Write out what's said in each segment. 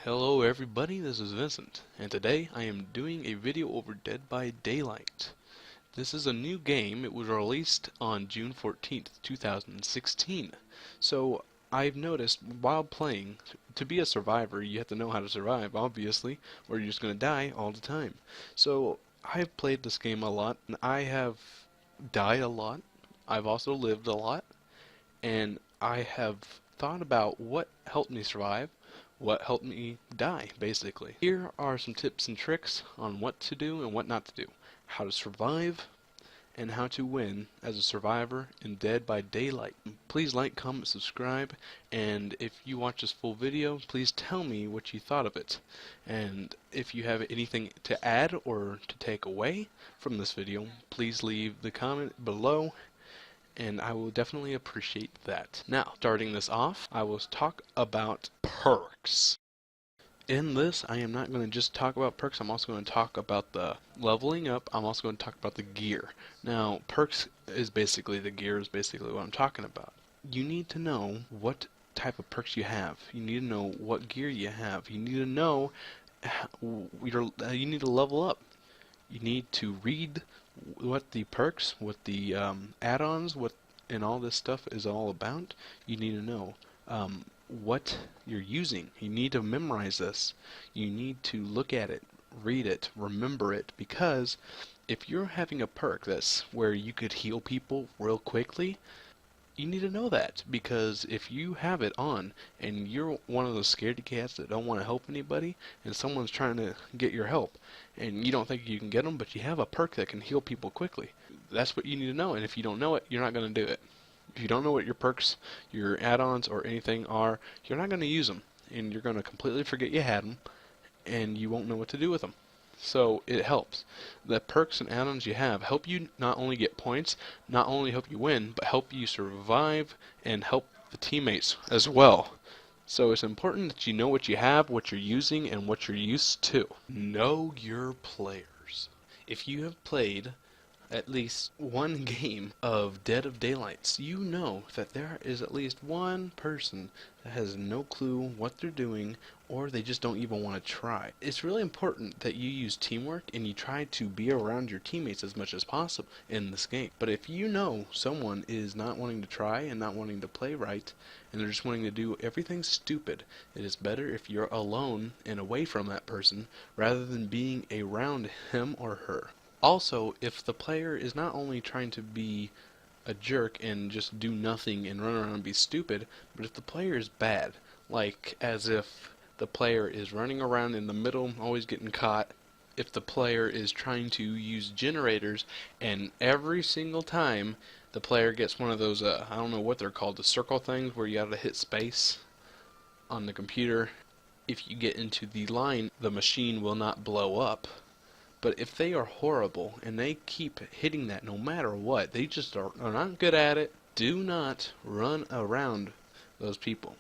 Hello everybody, this is Vincent, and today I am doing a video over Dead by Daylight. This is a new game. It was released on June 14th, 2016. So I've noticed while playing, to be a survivor, you have to know how to survive, obviously, or you're just going to die all the time. So I've played this game a lot, and I have died a lot. I've also lived a lot, and I have thought about what helped me survive, what helped me die, basically. Here are some tips and tricks on what to do and what not to do, how to survive, and how to win as a survivor in Dead by Daylight. Please like, comment, subscribe, and if you watch this full video, please tell me what you thought of it. And if you have anything to add or to take away from this video, please leave the comment below, and I will definitely appreciate that. Now, starting this off, I will talk about perks. In this, I am not going to just talk about perks, I'm also going to talk about the leveling up, I'm also going to talk about the gear. Now, perks is basically, the gear is basically what I'm talking about. You need to know what type of perks you have. You need to know what gear you have. You need to know, you need to level up. You need to read what the perks, what the add-ons, and all this stuff is all about. You need to know what you're using. You need to memorize this. You need to look at it, read it, remember it, because if you're having a perk that's where you could heal people real quickly, you need to know that, because if you have it on and you're one of those scaredy cats that don't want to help anybody and someone's trying to get your help and you don't think you can get them, but you have a perk that can heal people quickly, that's what you need to know. And if you don't know it, you're not going to do it. If you don't know what your perks, your add-ons, or anything are, you're not going to use them, and you're going to completely forget you had them, and you won't know what to do with them. So it helps. The perks and add-ons you have help you not only get points, not only help you win, but help you survive and help the teammates as well. So it's important that you know what you have, what you're using, and what you're used to. Know your players. If you have played at least one game of Dead of Daylight, you know that there is at least one person that has no clue what they're doing, or they just don't even want to try. It's really important that you use teamwork and you try to be around your teammates as much as possible in this game. But if you know someone is not wanting to try and not wanting to play right, and they're just wanting to do everything stupid, it is better if you're alone and away from that person rather than being around him or her. Also, if the player is not only trying to be a jerk and just do nothing and run around and be stupid, but if the player is bad, like as if the player is running around in the middle, always getting caught, if the player is trying to use generators and every single time the player gets one of those, I don't know what they're called, the circle things where you have to hit space on the computer, if you get into the line, the machine will not blow up. But if they are horrible and they keep hitting that no matter what, they just are not good at it, do not run around those people.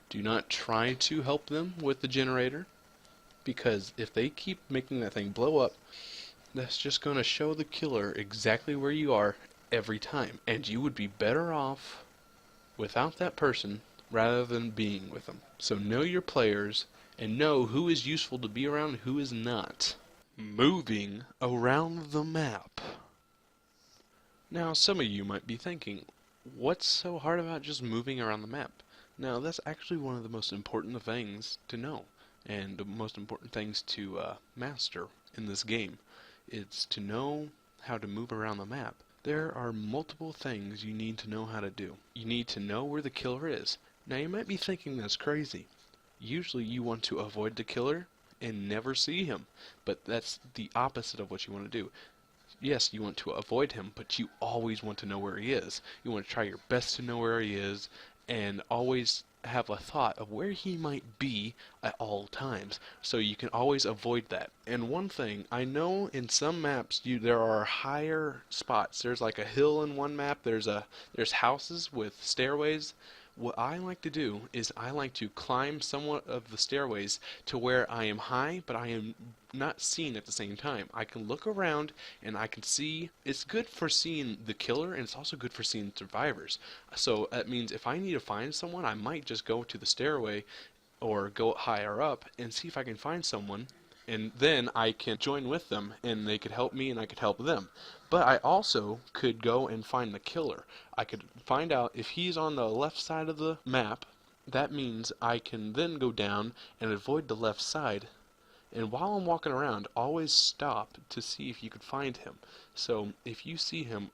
Do not try to help them with the generator, because if they keep making that thing blow up, that's just going to show the killer exactly where you are every time. And you would be better off without that person rather than being with them. So know your players and know who is useful to be around and who is not. Moving around the map. Now, some of you might be thinking, what's so hard about just moving around the map? Now, that's actually one of the most important things to know, and the most important things to master in this game. It's to know how to move around the map. There are multiple things you need to know how to do. You need to know where the killer is. Now, you might be thinking that's crazy. Usually you want to avoid the killer and never see him, but that's the opposite of what you want to do. Yes, you want to avoid him, but you always want to know where he is. You want to try your best to know where he is and always have a thought of where he might be at all times, so you can always avoid that. And one thing, I know in some maps there are higher spots. There's like a hill in one map, there's houses with stairways. What I like to do is I like to climb somewhat of the stairways to where I am high, but I am not seen at the same time. I can look around and I can see. It's good for seeing the killer, and it's also good for seeing survivors. So that means if I need to find someone, I might just go to the stairway or go higher up and see if I can find someone, and then I can join with them and they could help me and I could help them. But I also could go and find the killer. I could find out if he's on the left side of the map. That means I can then go down and avoid the left side. And while I'm walking around, always stop to see if you could find him. So if you see him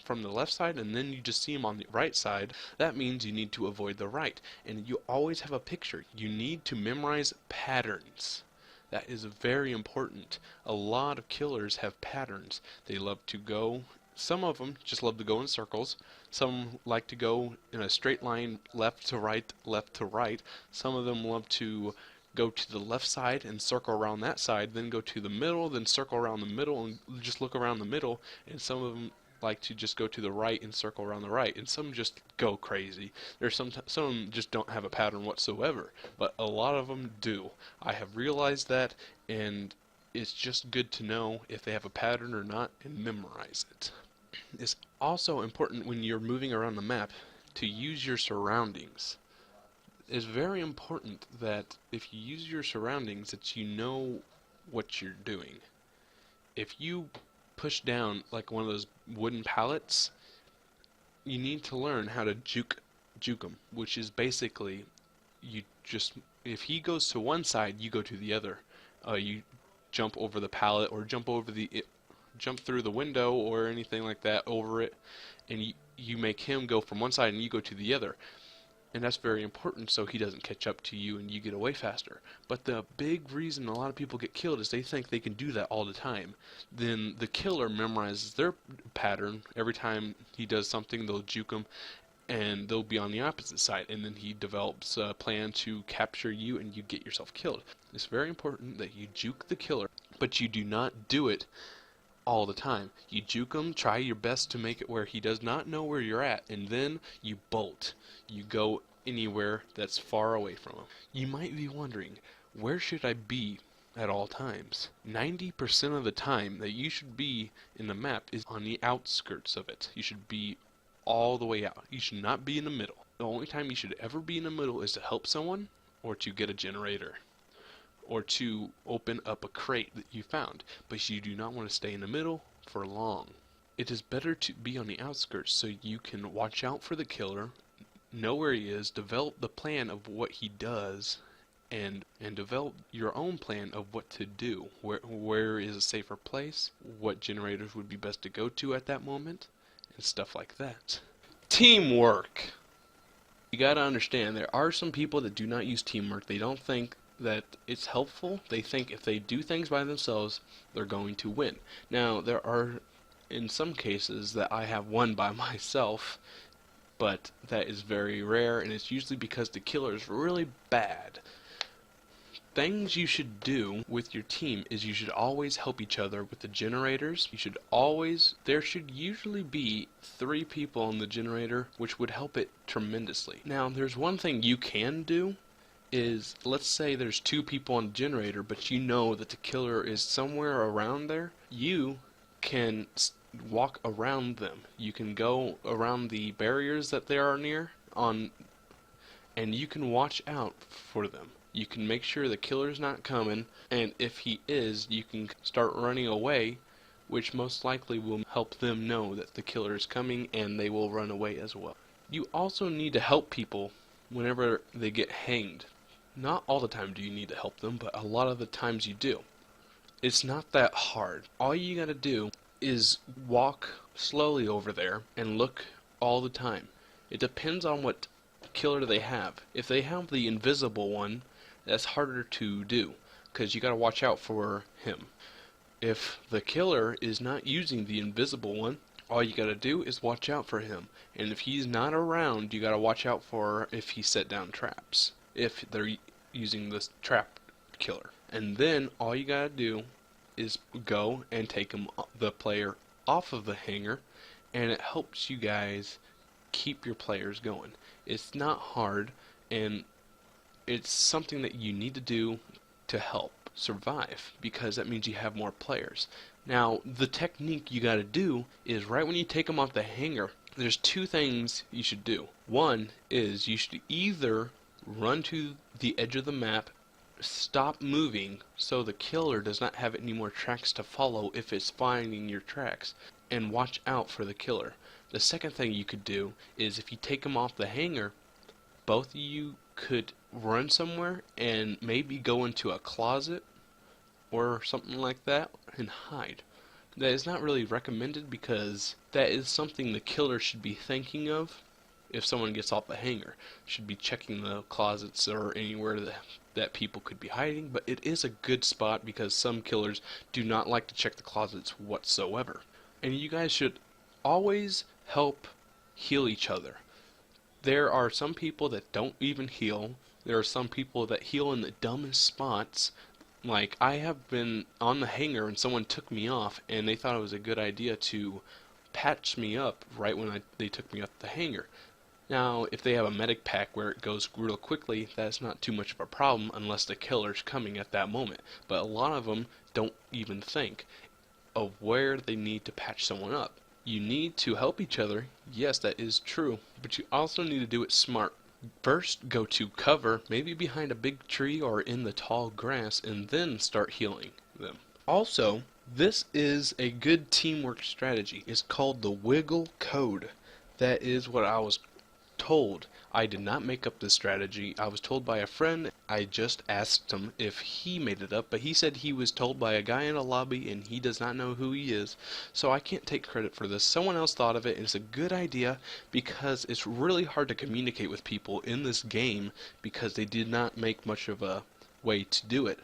from the left side and then you just see him on the right side, that means you need to avoid the right. And you always have a picture. You need to memorize patterns. That is very important. A lot of killers have patterns. They love to go, some of them just love to go in circles. Some like to go in a straight line, left to right, left to right. Some of them love to go to the left side and circle around that side, then go to the middle, then circle around the middle and just look around the middle. And some of them like to just go to the right and circle around the right, and some just go crazy. There's some of them just don't have a pattern whatsoever, but a lot of them do. I have realized that, and it's just good to know if they have a pattern or not and memorize it. It's also important when you're moving around the map to use your surroundings. It's very important that if you use your surroundings that you know what you're doing. If you push down like one of those wooden pallets, you need to learn how to juke them, which is basically you just, if he goes to one side, you go to the other. You jump over the pallet or jump through the window or anything like that over it, and you make him go from one side and you go to the other. And that's very important so he doesn't catch up to you and you get away faster. But the big reason a lot of people get killed is they think they can do that all the time. Then the killer memorizes their pattern. Every time he does something, they'll juke him and they'll be on the opposite side. And then he develops a plan to capture you and you get yourself killed. It's very important that you juke the killer, but you do not do it all the time. You juke him, try your best to make it where he does not know where you're at, and then you bolt. You go anywhere that's far away from him. You might be wondering, where should I be at all times? 90% of the time that you should be in the map is on the outskirts of it. You should be all the way out. You should not be in the middle. The only time you should ever be in the middle is to help someone or to get a generator, or to open up a crate that you found, but you do not want to stay in the middle for long. It is better to be on the outskirts so you can watch out for the killer, know where he is, develop the plan of what he does, and develop your own plan of what to do. Where is a safer place, what generators would be best to go to at that moment, and stuff like that. Teamwork! You gotta understand, there are some people that do not use teamwork. They don't think that it's helpful. They think if they do things by themselves, they're going to win. Now, there are in some cases that I have won by myself, but that is very rare, and it's usually because the killer is really bad. Things you should do with your team is you should always help each other with the generators. There should usually be 3 people on the generator, which would help it tremendously. Now, there's one thing you can do, is let's say there's 2 people on the generator, but you know that the killer is somewhere around there. You can walk around them. You can go around the barriers that they are near and you can watch out for them. You can make sure the killer's not coming, and if he is, you can start running away, which most likely will help them know that the killer is coming, and they will run away as well. You also need to help people whenever they get hanged. Not all the time do you need to help them, but a lot of the times you do. It's not that hard. All you gotta do is walk slowly over there and look all the time. It depends on what killer they have. If they have the invisible one, that's harder to do, because you gotta watch out for him. If the killer is not using the invisible one, all you gotta do is watch out for him. And if he's not around, you gotta watch out for if he set down traps, if they're using this trap killer. And then all you gotta do is go and take the player off of the hanger, and it helps you guys keep your players going. It's not hard, and it's something that you need to do to help survive, because that means you have more players. Now, the technique you gotta do is right when you take them off the hanger, there's 2 things you should do. One is you should either run to the edge of the map, stop moving so the killer does not have any more tracks to follow if it's finding your tracks, and watch out for the killer. The second thing you could do is, if you take him off the hangar, both of you could run somewhere and maybe go into a closet or something like that and hide. That is not really recommended because that is something the killer should be thinking of. If someone gets off the hangar, should be checking the closets or anywhere that people could be hiding, but it is a good spot because some killers do not like to check the closets whatsoever. And you guys should always help heal each other. There are some people that don't even heal. There are some people that heal in the dumbest spots. Like, I have been on the hangar and someone took me off and they thought it was a good idea to patch me up right when they took me off the hangar. Now, if they have a medic pack where it goes real quickly, that's not too much of a problem unless the killer's coming at that moment. But a lot of them don't even think of where they need to patch someone up. You need to help each other, yes, that is true, but you also need to do it smart. First, go to cover, maybe behind a big tree or in the tall grass, and then start healing them. Also, this is a good teamwork strategy. It's called the wiggle code. That is what I was told. I did not make up this strategy. I was told by a friend. I just asked him if he made it up, but he said he was told by a guy in a lobby and he does not know who he is, so I can't take credit for this. Someone else thought of it, and it's a good idea because it's really hard to communicate with people in this game because they did not make much of a way to do it.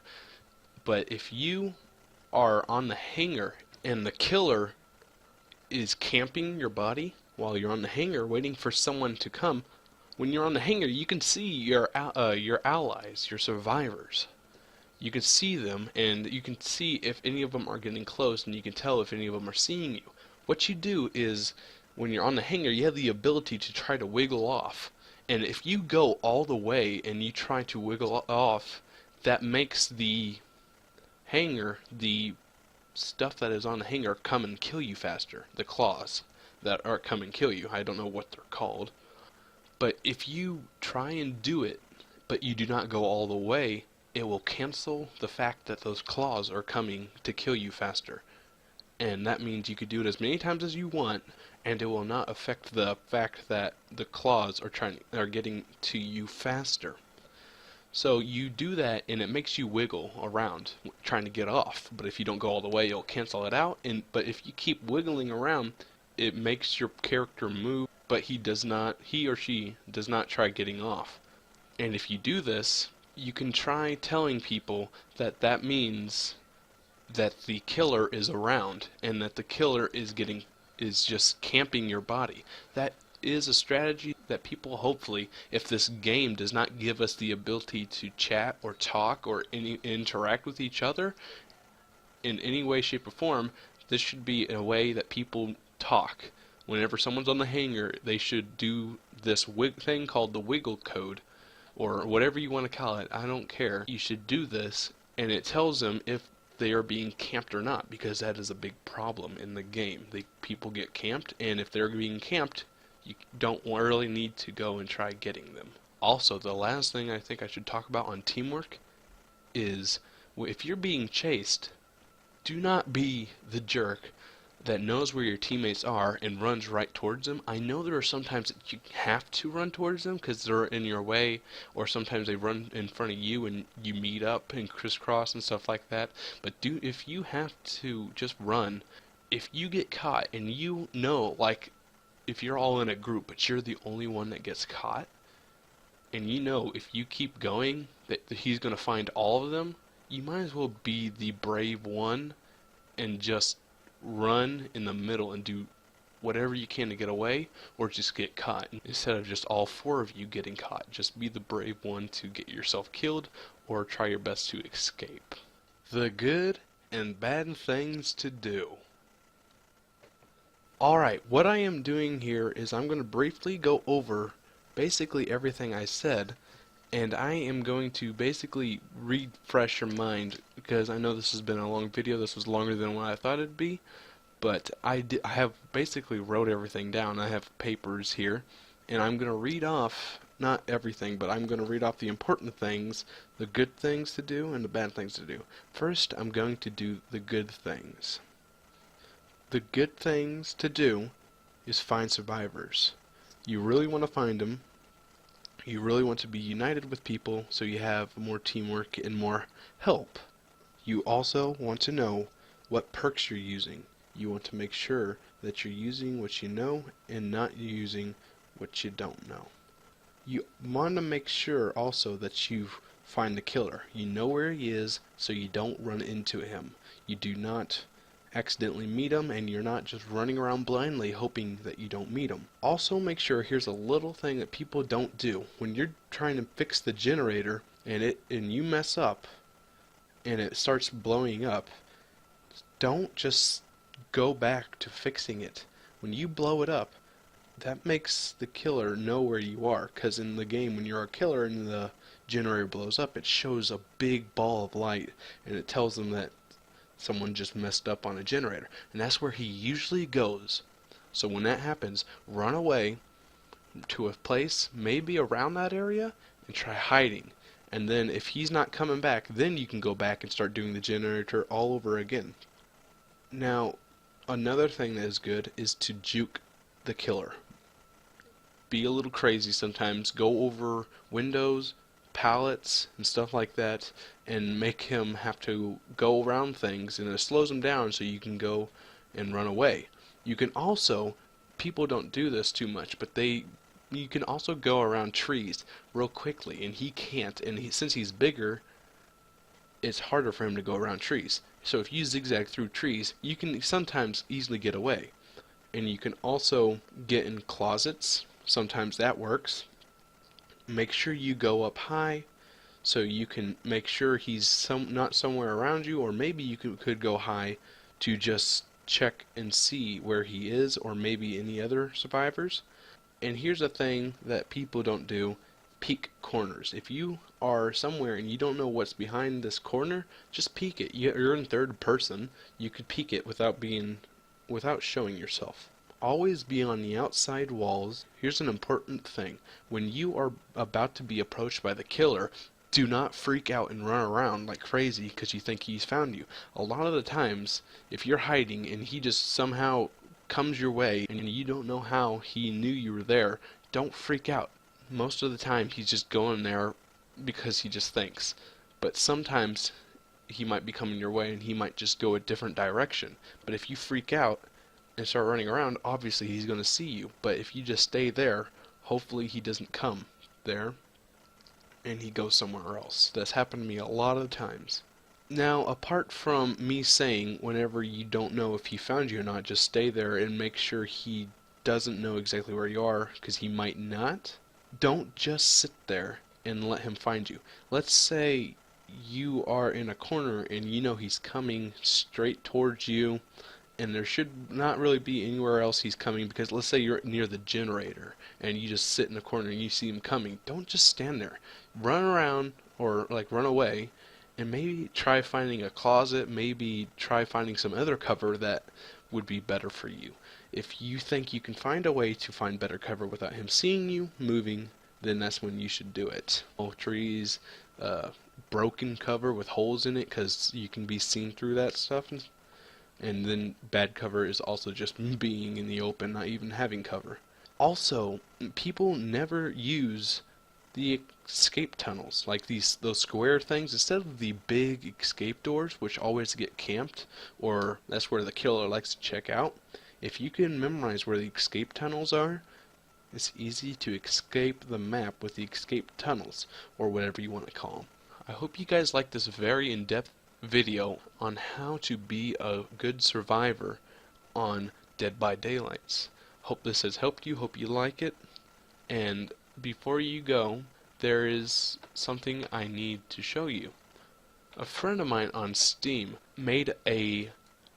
But if you are on the hangar and the killer is camping your body while you're on the hangar waiting for someone to come, when you're on the hangar you can see your allies, your survivors. You can see them and you can see if any of them are getting close, and you can tell if any of them are seeing you. What you do is, when you're on the hangar, you have the ability to try to wiggle off, and if you go all the way and you try to wiggle off, that makes the hangar, the stuff that is on the hangar, come and kill you faster. The claws that are come and kill you. I don't know what they're called. But if you try and do it, but you do not go all the way, it will cancel the fact that those claws are coming to kill you faster. And that means you could do it as many times as you want, and it will not affect the fact that the claws are getting to you faster. So you do that, and it makes you wiggle around trying to get off. But if you don't go all the way, it'll cancel it out. But if you keep wiggling around, it makes your character move, but he or she does not try getting off. And if you do this, you can try telling people that that means that the killer is around and that the killer is just camping your body. That is a strategy that people, hopefully, if this game does not give us the ability to chat or talk or interact with each other in any way, shape, or form, this should be a way that people talk. Whenever someone's on the hangar, they should do this thing called the wiggle code, or whatever you want to call it. I don't care. You should do this, and it tells them if they are being camped or not, because that is a big problem in the game. People get camped, and if they're being camped, you don't really need to go and try getting them. Also, the last thing I think I should talk about on teamwork is, if you're being chased, do not be the jerk that knows where your teammates are and runs right towards them. I know there are sometimes that you have to run towards them because they're in your way, or sometimes they run in front of you and you meet up and crisscross and stuff like that. But if you have to just run, if you get caught and you know, like, if you're all in a group but you're the only one that gets caught, and you know if you keep going that he's going to find all of them, you might as well be the brave one and just run in the middle and do whatever you can to get away, or just get caught. Instead of just all four of you getting caught, just be the brave one to get yourself killed or try your best to escape. The good and bad things to do. Alright, what I am doing here is I'm going to briefly go over basically everything I said, and I am going to basically refresh your mind, because I know this has been a long video. This was longer than what I thought it'd be, but I have basically wrote everything down. I have papers here, and I'm going to read off not everything, but I'm going to read off the important things, the good things to do, and the bad things to do. First, I'm going to do the good things. The good things to do is find survivors. You really want to find them. You really want to be united with people so you have more teamwork and more help. You also want to know what perks you're using. You want to make sure that you're using what you know and not using what you don't know. You want to make sure also that you find the killer. You know where he is so you don't run into him. You do not accidentally meet him, and you're not just running around blindly hoping that you don't meet him. Also make sure, here's a little thing that people don't do. When you're trying to fix the generator and you mess up and it starts blowing up, don't just go back to fixing it. When you blow it up, that makes the killer know where you are, because in the game when you're a killer and the generator blows up, it shows a big ball of light and it tells them that someone just messed up on a generator, and that's where he usually goes. So when that happens, run away to a place maybe around that area and try hiding, and then if he's not coming back, then you can go back and start doing the generator all over again. Now another thing that is good is to juke the killer. Be a little crazy sometimes, go over windows, pallets and stuff like that, and make him have to go around things, and it slows him down so you can go and run away. You can also, people don't do this too much, but you can also go around trees real quickly, and he can't, and since he's bigger, it's harder for him to go around trees. So if you zigzag through trees, you can sometimes easily get away. And you can also get in closets, sometimes that works. Make sure you go up high so you can make sure he's not somewhere around you, or maybe you could go high to just check and see where he is, or maybe any other survivors. And here's a thing that people don't do: peek corners. If you are somewhere and you don't know what's behind this corner, just peek it. You're in third person, you could peek it without showing yourself. Always be on the outside walls. Here's an important thing: when you are about to be approached by the killer, do not freak out and run around like crazy because you think he's found you. A lot of the times, if you're hiding and he just somehow comes your way and you don't know how he knew you were there, don't freak out. Most of the time he's just going there because he just thinks. But sometimes he might be coming your way and he might just go a different direction. But if you freak out and start running around, obviously he's going to see you. But if you just stay there, hopefully he doesn't come there and he goes somewhere else. That's happened to me a lot of times. Now, apart from me saying whenever you don't know if he found you or not, just stay there and make sure he doesn't know exactly where you are, because he might not. Don't just sit there and let him find you. Let's say you are in a corner and you know he's coming straight towards you, and there should not really be anywhere else he's coming, because let's say you're near the generator and you just sit in the corner and you see him coming. Don't just stand there. Run around, or run away, and maybe try finding a closet, maybe try finding some other cover that would be better for you. If you think you can find a way to find better cover without him seeing you moving, then that's when you should do it. Trees, broken cover with holes in it, because you can be seen through that stuff. And then bad cover is also just being in the open, not even having cover. Also, people never use the escape tunnels, like those square things. Instead of the big escape doors, which always get camped, or that's where the killer likes to check out, if you can memorize where the escape tunnels are, it's easy to escape the map with the escape tunnels, or whatever you want to call them. I hope you guys like this very in-depth video on how to be a good survivor on Dead by Daylight. Hope this has helped you, hope you like it, and before you go, there is something I need to show you. A friend of mine on Steam made a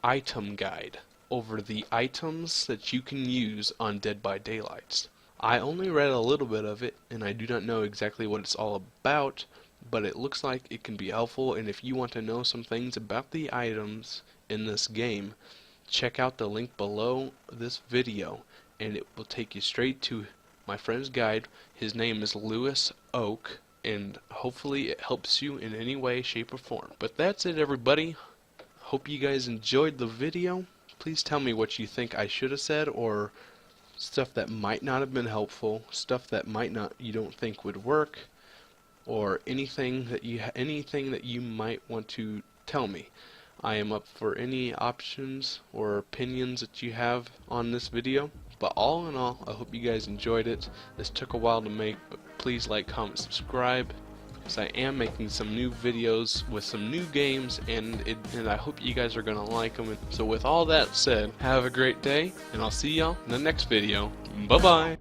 item guide over the items that you can use on Dead by Daylight. I only read a little bit of it, and I do not know exactly what it's all about, but it looks like it can be helpful, and if you want to know some things about the items in this game, check out the link below this video, and it will take you straight to my friend's guide. His name is Lewis Oak, and hopefully it helps you in any way, shape, or form. But that's it, everybody. Hope you guys enjoyed the video. Please tell me what you think I should have said, or stuff that might not have been helpful, stuff that you don't think would work, or anything that you might want to tell me. I am up for any options or opinions that you have on this video. But all in all, I hope you guys enjoyed it. This took a while to make, but please like, comment, subscribe, because I am making some new videos with some new games, and I hope you guys are going to like them. So with all that said, have a great day, and I'll see y'all in the next video. Bye-bye!